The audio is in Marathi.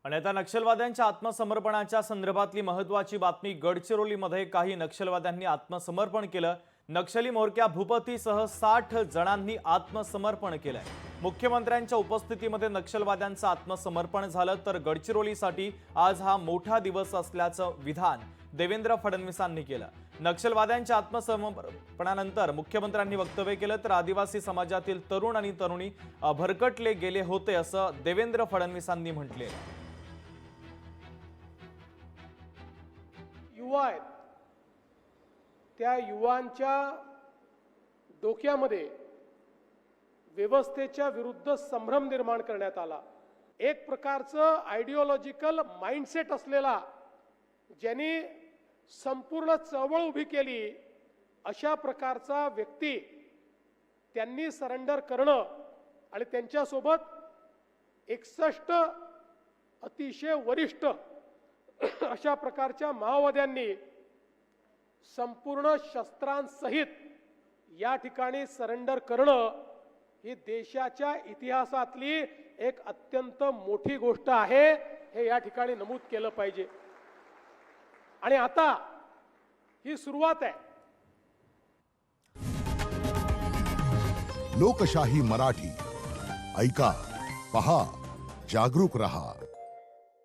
आणि आता नक्षलवाद्यांच्या आत्मसमर्पणाच्या संदर्भातली महत्त्वाची बातमी। गडचिरोलीमध्ये काही नक्षलवाद्यांनी आत्मसमर्पण केलं। नक्षली म्होरक्या भूपतीसह 60 जणांनी आत्मसमर्पण केलंय। मुख्यमंत्र्यांच्या उपस्थितीमध्ये नक्षलवाद्यांचं आत्मसमर्पण झालं। तर गडचिरोलीसाठी आज हा मोठा दिवस असल्याचं विधान देवेंद्र फडणवीसांनी केलं। नक्षलवाद्यांच्या आत्मसमर्पणानंतर मुख्यमंत्र्यांनी वक्तव्य केलं। तर आदिवासी समाजातील तरुण आणि तरुणी भरकटले गेले होते असं देवेंद्र फडणवीसांनी म्हटले। युवा आहेत, त्या युवांच्या डोक्यामध्ये व्यवस्थेच्या विरुद्ध संभ्रम निर्माण करण्यात आला। एक प्रकारचं आयडिओलॉजिकल माइंडसेट असलेला, ज्यांनी संपूर्ण चळवळ उभी केली, अशा प्रकारचा व्यक्ती त्यांनी सरेंडर करणं आणि त्यांच्यासोबत 61 अतिशय वरिष्ठ अशा प्रकारच्या माओवाद्यांनी संपूर्ण शस्त्रांसहित या ठिकाणी सरेंडर करणं ही देशाच्या इतिहासातली एक अत्यंत मोठी गोष्ट आहे, हे या ठिकाणी नमूद केलं पाहिजे। आणि आता ही सुरुवात आहे। लोकशाही मराठी ऐका, पहा, जागरूक रहा।